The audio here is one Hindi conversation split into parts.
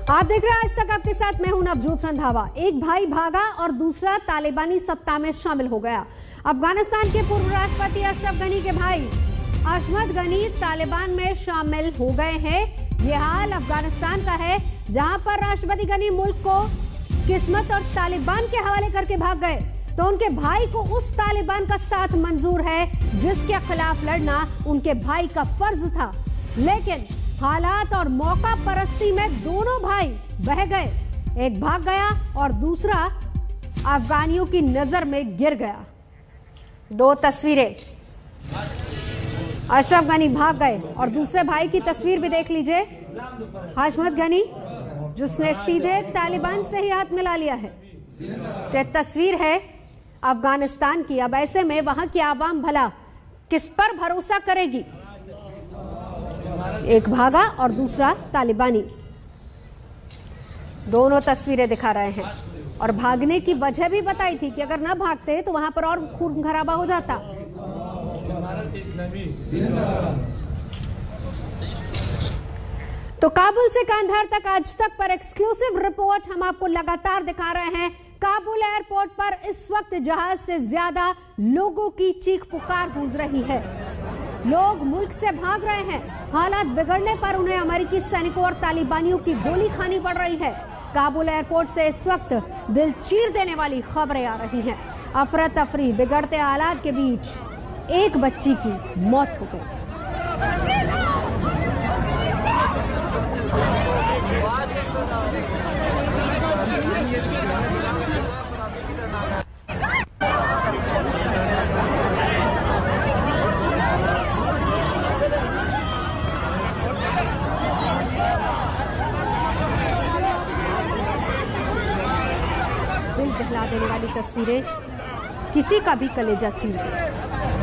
आप देख रहे हैं आज तक, आपके साथ मैं हूं नवजोत रंधावा। एक भाई भागा और दूसरा तालिबानी सत्ता में शामिल हो गया। अफगानिस्तान के पूर्व राष्ट्रपति अशरफ गनी के भाई अहमद गनी तालिबान में शामिल हो गए हैं। यह हाल अफगानिस्तान का है, जहां पर राष्ट्रपति गनी मुल्क को किस्मत और तालिबान के हवाले करके भाग गए, तो उनके भाई को उस तालिबान का साथ मंजूर है जिसके खिलाफ लड़ना उनके भाई का फर्ज था। लेकिन हालात और मौका परस्ती में दोनों भाई बह गए। एक भाग गया और दूसरा अफगानियों की नजर में गिर गया। दो तस्वीरें, अशरफ गनी भाग गए और दूसरे भाई की तस्वीर भी देख लीजिए। अहमद गनी जिसने सीधे तालिबान से ही हाथ मिला लिया है। ये तस्वीर है अफगानिस्तान की। अब ऐसे में वहां की आवाम भला किस पर भरोसा करेगी? एक भागा और दूसरा तालिबानी। दोनों तस्वीरें दिखा रहे हैं और भागने की वजह भी बताई थी कि अगर ना भागते तो वहां पर और खून खराबा हो जाता। तो काबुल से कांधार तक आज तक पर एक्सक्लूसिव रिपोर्ट हम आपको लगातार दिखा रहे हैं। काबुल एयरपोर्ट पर इस वक्त जहाज से ज्यादा लोगों की चीख पुकार गूंज रही है। लोग मुल्क से भाग रहे हैं। हालात बिगड़ने पर उन्हें अमेरिकी सैनिकों और तालिबानियों की गोली खानी पड़ रही है। काबुल एयरपोर्ट से इस वक्त दिल चीर देने वाली खबरें आ रही हैं। अफरा तफरी, बिगड़ते हालात के बीच एक बच्ची की मौत हो गई। दिल दहला देने वाली तस्वीरें, किसी का भी कलेजा चीर दे।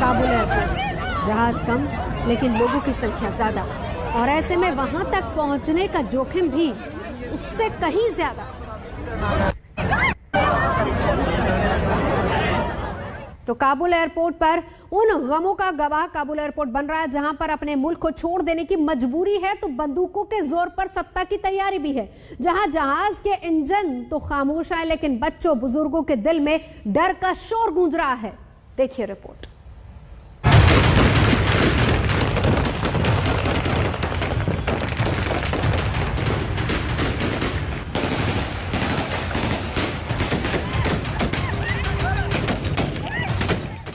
काबुल एयरपोर्ट, जहाज कम लेकिन लोगों की संख्या ज्यादा, और ऐसे में वहां तक पहुंचने का जोखिम भी उससे कहीं ज्यादा। तो काबुल एयरपोर्ट पर उन गमों का गवाह काबुल एयरपोर्ट बन रहा है, जहां पर अपने मुल्क को छोड़ देने की मजबूरी है तो बंदूकों के जोर पर सत्ता की तैयारी भी है। जहां जहाज के इंजन तो खामोश है, लेकिन बच्चों बुजुर्गों के दिल में डर का शोर गूंज रहा है। देखिए रिपोर्ट।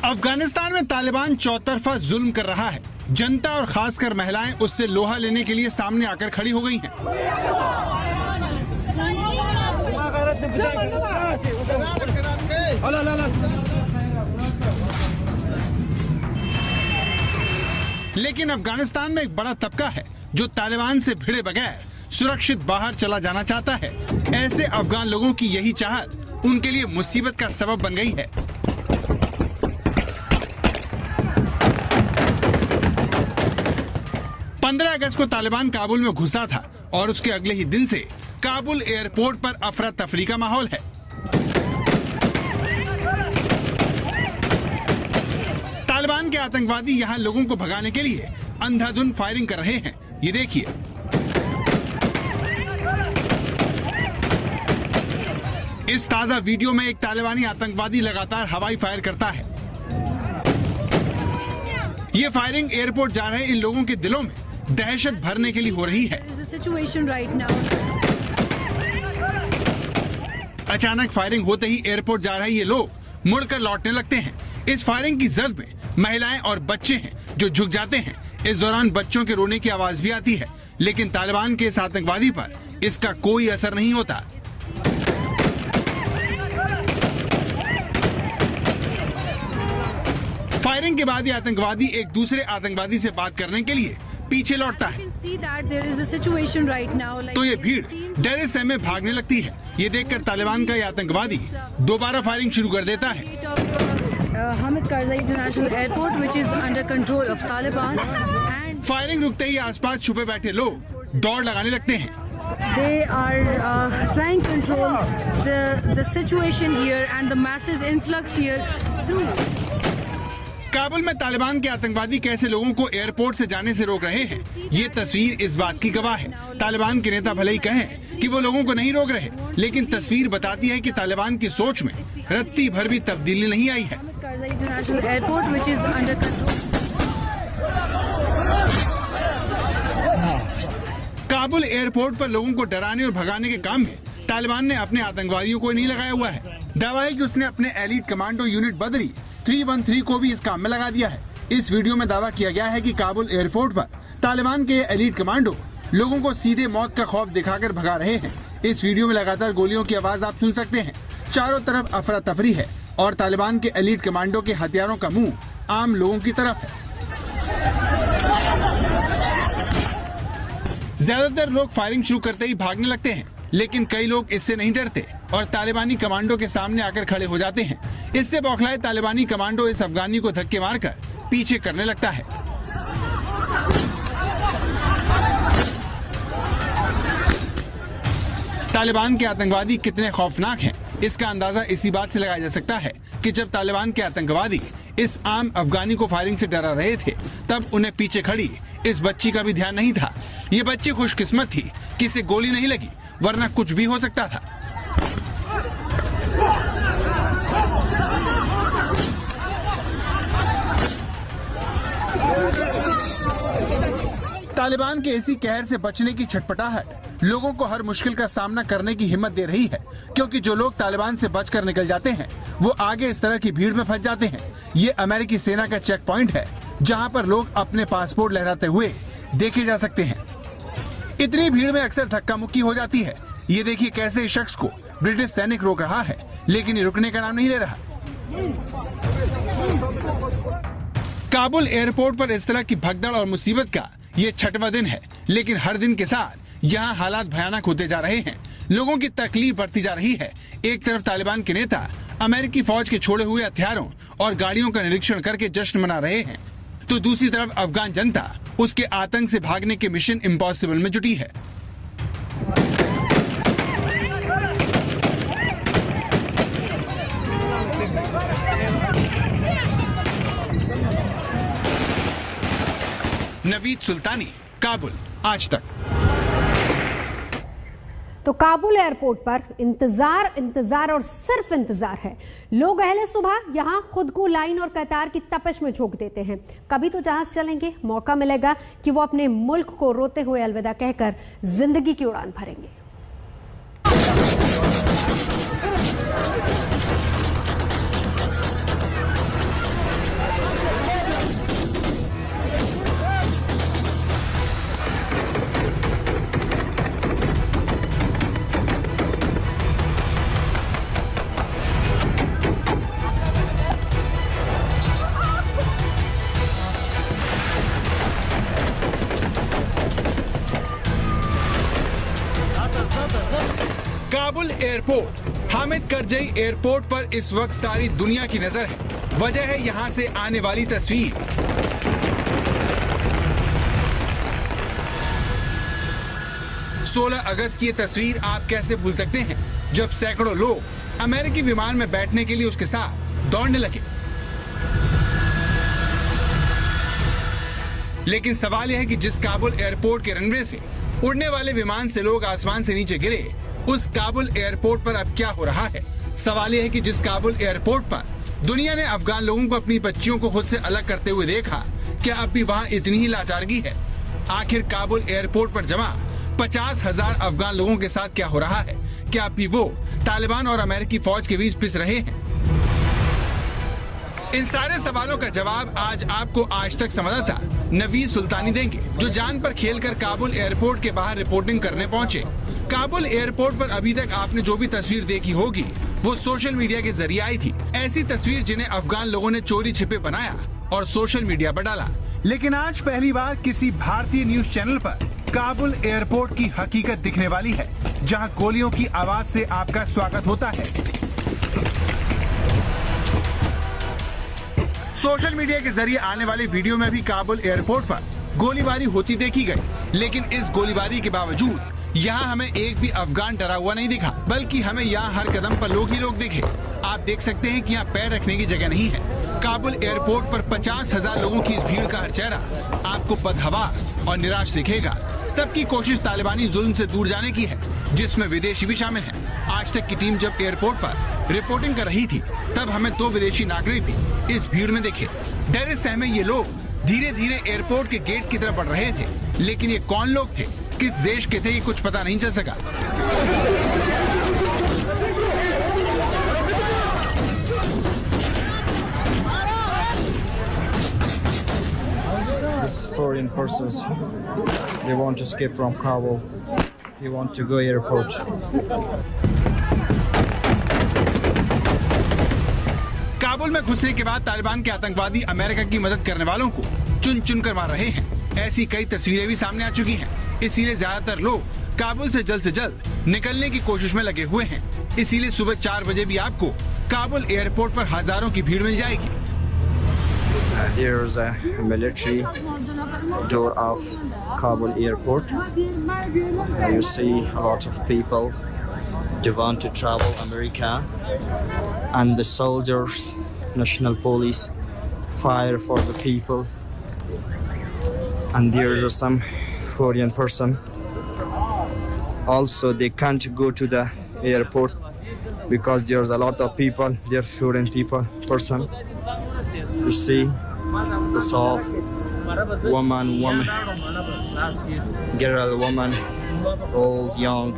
अफगानिस्तान में तालिबान चौतरफा जुल्म कर रहा है। जनता और खासकर महिलाएं उससे लोहा लेने के लिए सामने आकर खड़ी हो गई हैं। लेकिन अफगानिस्तान में एक बड़ा तबका है जो तालिबान से भिड़े बगैर सुरक्षित बाहर चला जाना चाहता है। ऐसे अफगान लोगों की यही चाहत उनके लिए मुसीबत का सबब बन गई है। 15 अगस्त को तालिबान काबुल में घुसा था और उसके अगले ही दिन से काबुल एयरपोर्ट पर अफरा तफरी का माहौल है। तालिबान के आतंकवादी यहां लोगों को भगाने के लिए अंधाधुंध फायरिंग कर रहे हैं। ये देखिए। इस ताजा वीडियो में एक तालिबानी आतंकवादी लगातार हवाई फायर करता है। ये फायरिंग एयरपोर्ट जा रहे इन लोगों के दिलों में दहशत भरने के लिए हो रही है। अचानक फायरिंग होते ही एयरपोर्ट जा रहे ये लोग मुड़कर लौटने लगते हैं। इस फायरिंग की जद में महिलाएं और बच्चे हैं जो झुक जाते हैं। इस दौरान बच्चों के रोने की आवाज भी आती है, लेकिन तालिबान के इस आतंकवादी पर इसका कोई असर नहीं होता। फायरिंग के बाद ये आतंकवादी एक दूसरे आतंकवादी से बात करने के लिए पीछे लौटता है। तो ये भीड़ डरे सहमे भागने लगती है। ये देखकर तालिबान का ये आतंकवादी दोबारा फायरिंग शुरू कर देता है। फायरिंग रुकते ही आसपास छुपे बैठे लोग दौड़ लगाने लगते हैं। They are trying to control the situation here and the masses influx here through. Kabul में तालिबान के आतंकवादी कैसे लोगों को एयरपोर्ट से जाने से रोक रहे हैं, ये तस्वीर इस बात की गवाह है। तालिबान के नेता भले ही कहें कि वो लोगों को नहीं रोक रहे, लेकिन तस्वीर बताती है कि तालिबान की सोच में रत्ती भर भी तब्दीली नहीं आई है। काबुल एयरपोर्ट पर लोगों को डराने और भगाने के काम में तालिबान ने अपने आतंकवादियों को नहीं लगाया हुआ है। दावा है कि उसने अपने एलीट कमांडो यूनिट बदरी 313 को भी इस काम में लगा दिया है। इस वीडियो में दावा किया गया है कि काबुल एयरपोर्ट पर तालिबान के एलीट कमांडो लोगों को सीधे मौत का खौफ दिखाकर भगा रहे हैं। इस वीडियो में लगातार गोलियों की आवाज आप सुन सकते हैं। चारों तरफ अफरा तफरी है और तालिबान के एलीट कमांडो के हथियारों का मुंह आम लोगों की तरफ है। ज्यादातर लोग फायरिंग शुरू करते ही भागने लगते हैं, लेकिन कई लोग इससे नहीं डरते और तालिबानी कमांडो के सामने आकर खड़े हो जाते हैं। इससे बौखलाए तालिबानी कमांडो इस अफगानी को धक्के मारकर पीछे करने लगता है। तालिबान के आतंकवादी कितने खौफनाक हैं, इसका अंदाजा इसी बात से लगाया जा सकता है कि जब तालिबान के आतंकवादी इस आम अफगानी को फायरिंग से डरा रहे थे, तब उन्हें पीछे खड़ी इस बच्ची का भी ध्यान नहीं था। ये बच्ची खुशकिस्मत थी कि इसे गोली नहीं लगी, वरना कुछ भी हो सकता था। तालिबान के इसी कहर से बचने की छटपटाहट लोगों को हर मुश्किल का सामना करने की हिम्मत दे रही है, क्योंकि जो लोग तालिबान से बचकर निकल जाते हैं वो आगे इस तरह की भीड़ में फंस जाते हैं। ये अमेरिकी सेना का चेक पॉइंट है, जहां पर लोग अपने पासपोर्ट लहराते हुए देखे जा सकते हैं। इतनी भीड़ में अक्सर धक्का मुक्की हो जाती है। ये देखिए कैसे इस शख्स को ब्रिटिश सैनिक रोक रहा है, लेकिन ये रुकने का नाम नहीं ले रहा। काबुल एयरपोर्ट पर इस तरह की भगदड़ और मुसीबत का ये 6वां दिन है, लेकिन हर दिन के साथ यहाँ हालात भयानक होते जा रहे हैं। लोगों की तकलीफ बढ़ती जा रही है। एक तरफ तालिबान के नेता अमेरिकी फौज के छोड़े हुए हथियारों और गाड़ियों का निरीक्षण करके जश्न मना रहे हैं, तो दूसरी तरफ अफगान जनता उसके आतंक से भागने के मिशन इम्पॉसिबल में जुटी है। नवीद सुल्तानी, काबुल, आज तक। तो काबुल एयरपोर्ट पर इंतजार और सिर्फ इंतजार है। लोग अहले सुबह यहां खुद को लाइन और कतार की तपिश में झोंक देते हैं। कभी तो जहाज चलेंगे, मौका मिलेगा कि वो अपने मुल्क को रोते हुए अलविदा कहकर जिंदगी की उड़ान भरेंगे। काबुल एयरपोर्ट, हामिद करजई एयरपोर्ट पर इस वक्त सारी दुनिया की नजर है। वजह है यहाँ से आने वाली तस्वीर। सोलह अगस्त की ये तस्वीर आप कैसे भूल सकते हैं, जब सैकड़ों लोग अमेरिकी विमान में बैठने के लिए उसके साथ दौड़ने लगे। लेकिन सवाल यह है कि जिस काबुल एयरपोर्ट के रनवे से उड़ने वाले विमान से लोग आसमान से नीचे गिरे, उस काबुल एयरपोर्ट पर अब क्या हो रहा है। सवाल यह है कि जिस काबुल एयरपोर्ट पर दुनिया ने अफगान लोगों को अपनी बच्चियों को खुद से अलग करते हुए देखा, क्या अब भी वहाँ इतनी ही लाचारगी है। आखिर काबुल एयरपोर्ट पर जमा 50,000 अफगान लोगों के साथ क्या हो रहा है। क्या अब भी वो तालिबान और अमेरिकी फौज के बीच पिस रहे हैं। इन सारे सवालों का जवाब आज आपको आज तक संवाददाता नवीद सुल्तानी देंगे, जो जान पर खेलकर काबुल एयरपोर्ट के बाहर रिपोर्टिंग करने पहुंचे। काबुल एयरपोर्ट पर अभी तक आपने जो भी तस्वीर देखी होगी वो सोशल मीडिया के जरिए आई थी। ऐसी तस्वीर जिन्हें अफगान लोगों ने चोरी छिपे बनाया और सोशल मीडिया पर डाला। लेकिन आज पहली बार किसी भारतीय न्यूज चैनल पर काबुल एयरपोर्ट की हकीकत दिखने वाली है, जहां गोलियों की आवाज से आपका स्वागत होता है। सोशल मीडिया के जरिए आने वाले वीडियो में भी काबुल एयरपोर्ट पर गोलीबारी होती देखी गई, लेकिन इस गोलीबारी के बावजूद यहाँ हमें एक भी अफगान डरा हुआ नहीं दिखा, बल्कि हमें यहाँ हर कदम पर लोग ही लोग दिखे। आप देख सकते हैं कि यहाँ पैर रखने की जगह नहीं है। काबुल एयरपोर्ट पर 50,000 लोगों की इस भीड़ का हर चेहरा आपको बदहवास और निराश दिखेगा। सबकी कोशिश तालिबानी जुल्म से दूर जाने की है, जिसमें विदेशी भी शामिल हैं। आज तक की टीम जब एयरपोर्ट पर रिपोर्टिंग कर रही थी, तब हमें 2 विदेशी नागरिक भी इस भीड़ में दिखे। डरे सहमे ये लोग धीरे धीरे एयरपोर्ट के गेट की तरफ बढ़ रहे थे, लेकिन ये कौन लोग थे, किस देश के थे, ये कुछ पता नहीं चल सका। Foreign persons, they want to escape from Kabul, they want to go airport. Kabul में घुसने के बाद तालिबान के आतंकवादी अमेरिका की मदद करने वालों को चुन चुन कर मार रहे हैं। ऐसी कई तस्वीरें भी सामने आ चुकी हैं। इसीलिए ज्यादातर लोग काबुल से जल्द निकलने की कोशिश में लगे हुए हैं। इसीलिए सुबह 4 बजे भी आपको काबुल एयरपोर्ट पर हजारों की भीड़ मिल जाएगी। There's a military door of Kabul airport. You see a lot of people. They want to travel America, and the soldiers, national police, fire for the people. And there are some foreign person. Also, they can't go to the airport because there's a lot of people. They're foreign people person. You see, the soft woman, girl, woman, old, young,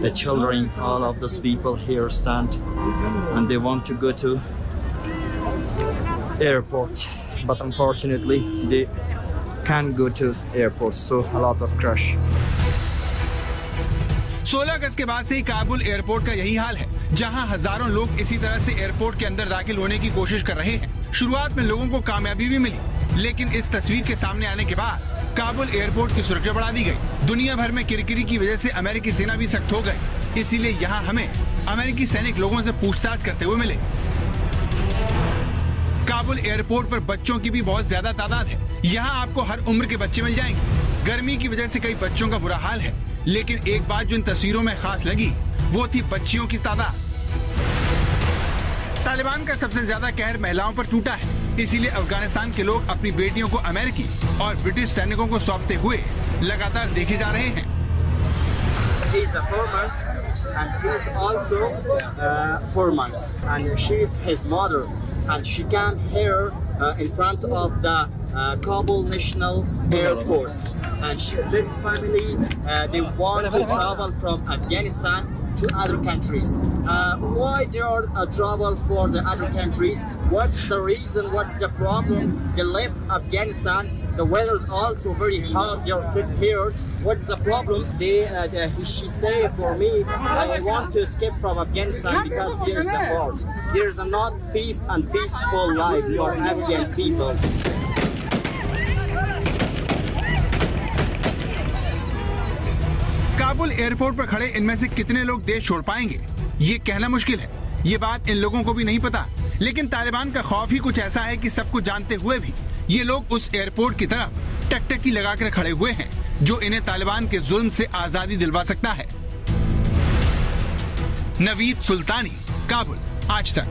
the children, all of those people here stand, and they want to go to airport, but unfortunately they can't go to airport, so a lot of crash. 16 अगस्त के बाद से ही काबुल एयरपोर्ट का यही हाल है, जहां हजारों लोग इसी तरह से एयरपोर्ट के अंदर दाखिल होने की कोशिश कर रहे हैं। शुरुआत में लोगों को कामयाबी भी मिली, लेकिन इस तस्वीर के सामने आने के बाद काबुल एयरपोर्ट की सुरक्षा बढ़ा दी गई। दुनिया भर में किरकिरी की वजह से अमेरिकी सेना भी सख्त हो गई, इसीलिए यहाँ हमें अमेरिकी सैनिक लोगों से पूछताछ करते हुए मिले। काबुल एयरपोर्ट पर बच्चों की भी बहुत ज्यादा तादाद है। यहाँ आपको हर उम्र के बच्चे मिल जाएंगे। गर्मी की वजह से कई बच्चों का बुरा हाल है, लेकिन एक बात जो इन तस्वीरों में खास लगी वो थी बच्चियों की तादाद। तालिबान का सबसे ज्यादा कहर महिलाओं पर टूटा है, इसीलिए अफगानिस्तान के लोग अपनी बेटियों को अमेरिकी और ब्रिटिश सैनिकों को सौंपते हुए लगातार देखे जा रहे हैं। He is 4 months and he is also 4 months and she is his mother and she came here in front of the Kabul National Airport and this family they want to travel from Afghanistan to other countries. Why they are travel for the other countries? What's the reason? What's the problem? They left Afghanistan. The weather is also very hot. They are sitting here. What's the problem? She say for me, I want to escape from Afghanistan because there is a war. There is not peace and peaceful life for Afghan people. Kabul airport पर खड़े इनमें से कितने लोग देश छोड़ पाएंगे, ये कहना मुश्किल है। ये बात इन लोगों को भी नहीं पता, लेकिन तालिबान का खौफ ही कुछ ऐसा है कि सब कुछ जानते हुए भी ये लोग उस एयरपोर्ट की तरफ टकटकी लगाकर खड़े हुए हैं, जो इन्हें तालिबान के जुल्म से आजादी दिलवा सकता है। नवीद सुल्तानी, काबुल, आज तक।